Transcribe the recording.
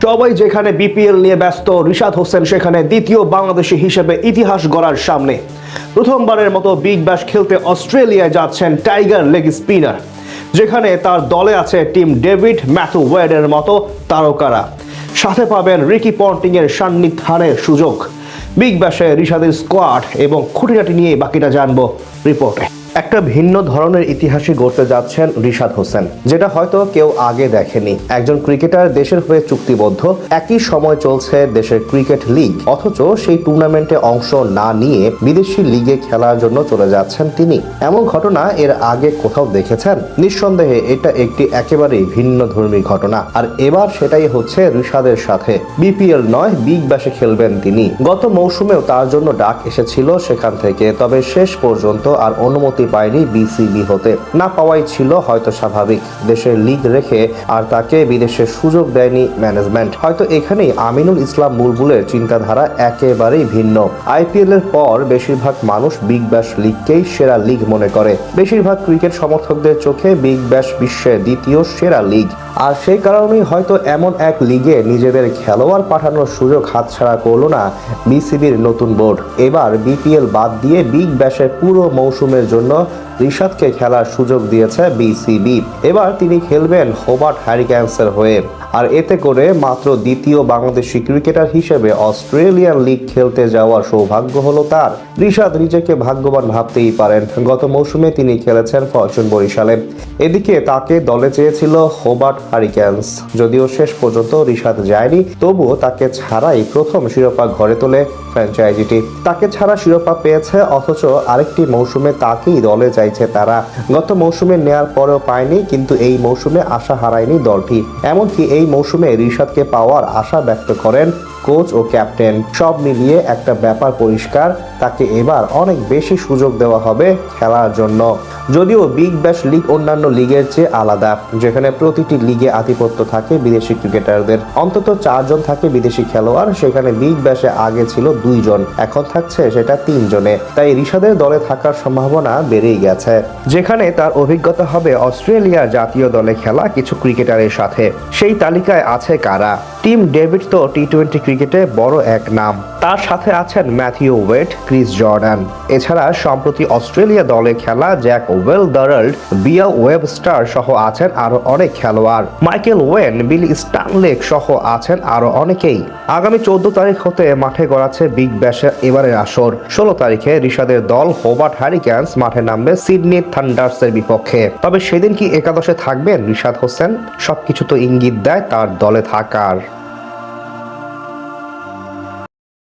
সবাই যেখানে বিপিএল নিয়ে ব্যস্ত, রিশাদ হোসেন সেখানে দ্বিতীয় বাংলাদেশি হিসেবে ইতিহাস গড়ার সামনে। প্রথমবারের মতো বিগ ব্যাশ খেলতে অস্ট্রেলিয়ায় যাচ্ছেন টাইগার লেগ স্পিনার, যেখানে তার দলে আছে টিম ডেভিড, ম্যাথু ওয়েডের মতো তারকারা। সাথে পাবেন রিকি পন্টিং এর সান্নিধ্যানের সুযোগ। বিগ ব্যাশে রিশাদের স্কোয়াড এবং খুঁটিনাটি নিয়ে বাকিটা জানবো রিপোর্টে। একটা ভিন্ন ধরনের ইতিহাসই গড়তে যাচ্ছেন রিশাদ হোসেন, যেটা হয়তো কেউ আগে দেখেনি। একজন ক্রিকেটার দেশের হয়ে চুক্তিবদ্ধ, একই সময় চলছে দেশের ক্রিকেট লিগ, অথচ সেই টুর্নামেন্টে অংশ না নিয়ে বিদেশি লিগে খেলার জন্য চলে যাচ্ছেন তিনি। এমন ঘটনা এর আগে কোথাও দেখেছেন? নিঃসন্দেহে এটা একটি একেবারেই ভিন্ন ধর্মী ঘটনা, আর এবার সেটাই হচ্ছে রিশাদের সাথে। বিপিএল নয়, বিগ ব্যাশে খেলবেন তিনি। গত মৌসুমেও তার জন্য ডাক এসেছিল সেখান থেকে, তবে শেষ পর্যন্ত আর অনুমতি পায়নি বিসিবি হতে। না পাওয়াই ছিল হয়তো স্বাভাবিক, দেশের লিগ রেখে আর তাকে বিদেশের সুযোগ দেয়নি ম্যানেজমেন্ট। হয়তো এখানেই আমিনুল ইসলাম বুলবুলের চিন্তাধারা একেবারেই ভিন্ন। আইপিএল এর পর বেশিরভাগ মানুষ বিগ ব্যাশ লিগকেই সেরা লিগ মনে করে। বেশিরভাগ ক্রিকেট সমর্থকদের চোখে বিগ ব্যাশ বিশ্বের দ্বিতীয় সেরা লিগ, আর সেই কারণেই হয়তো এমন এক লিগে নিজেদের খেলোয়াড় পাঠানোর সুযোগ হাতছাড়া করলো না বিসিবির নতুন বোর্ড। এবার বিপিএল বাদ দিয়ে বিগ ব্যাশের পুরো মৌসুমের জন্য রিশাদকে খেলার সুযোগ দিয়েছে বিসিবি। এবার তিনি খেলবেন হোবার্ট হারিকেন্সের হয়ে, আর এতে করে মাত্র দ্বিতীয় বাংলাদেশি ক্রিকেটার হিসেবে অস্ট্রেলিয়ান লিগ খেলতে যাওয়ার সৌভাগ্য হলো তার। রিশাদ নিজেকে ভাগ্যবান ভাবতেই পারেন। গত মৌসুমে তিনি খেলেছেন ফরচুন বরিশালে, এদিকে তাকে দলে চেয়েছিল হোবার্ট হারিকেন্স। যদিও শেষ পর্যন্ত রিশাদ যায়নি, তবুও তাকে ছাড়াই প্রথম শিরোপা ঘরে তোলে ফ্র্যাঞ্চাইজিটি। তাকে ছাড়া শিরোপা পেয়েছে, অথচ আরেকটি মৌসুমে তাকেই দলে চাইছে তারা। গত মৌসুমে নেয়ার পরেও পায়নি, কিন্তু এই মৌসুমে আশা হারায়নি দলটি। এমনকি এই মৌসুমে রিশাদকে পাওয়ার আশা ব্যক্ত করেন কোচ ও ক্যাপ্টেন। সব মিলিয়ে একটা ব্যাপার পরিষ্কার, তাকে এবার অনেক বেশি সুযোগ দেওয়া হবে খেলার জন্য। যদিও বিগ ব্যাশ লিগ অন্যান্য লিগের চেয়ে আলাদা, যেখানে প্রতিটি লিগে আধিপত্য থাকে বিদেশি ক্রিকেটারদের। অন্তত 4 জন থাকে বিদেশি খেলোয়াড়, সেখানে বিগ ব্যাশে আগে ছিল 2 জন, এখন থাকছে সেটা 3 জনে। তাই রিশাদের দলে থাকার সম্ভাবনা বেড়েই গেছে, যেখানে তার অভিজ্ঞতা হবে অস্ট্রেলিয়ার জাতীয় দলে খেলা কিছু ক্রিকেটারের সাথে। সেই তালিকায় আছে কারা? টিম ডেভিড তো টি-20 ক্রিকেটে বড় এক নাম, তার সাথে আছেন ম্যাথিউ ওয়েড, ক্রিস জর্ডান। এছাড়া সম্প্রতি অস্ট্রেলিয়া দলে খেলা জ্যাক ওয়েলদারল্ড, বিয়াল ওয়েবস্টার সহ আছেন আরো অনেক খেলোয়াড়। মাইকেল ওয়েন, বিলি স্টানলেক সহ আছেন আরো অনেকেই। আগামী 14 তারিখ হতে মাঠে গড়াচ্ছে বিগ ব্যাশের এবারের আসর। 16 তারিখে রিশাদের দল হোবার্ট হারিকেন্স মাঠে নামবে সিডনি থান্ডার্সের বিপক্ষে। তবে সেদিন কি একাদশে থাকবেন রিশাদ হোসেন? সবকিছু তো ইঙ্গিত দেয় তার দলে থাকার।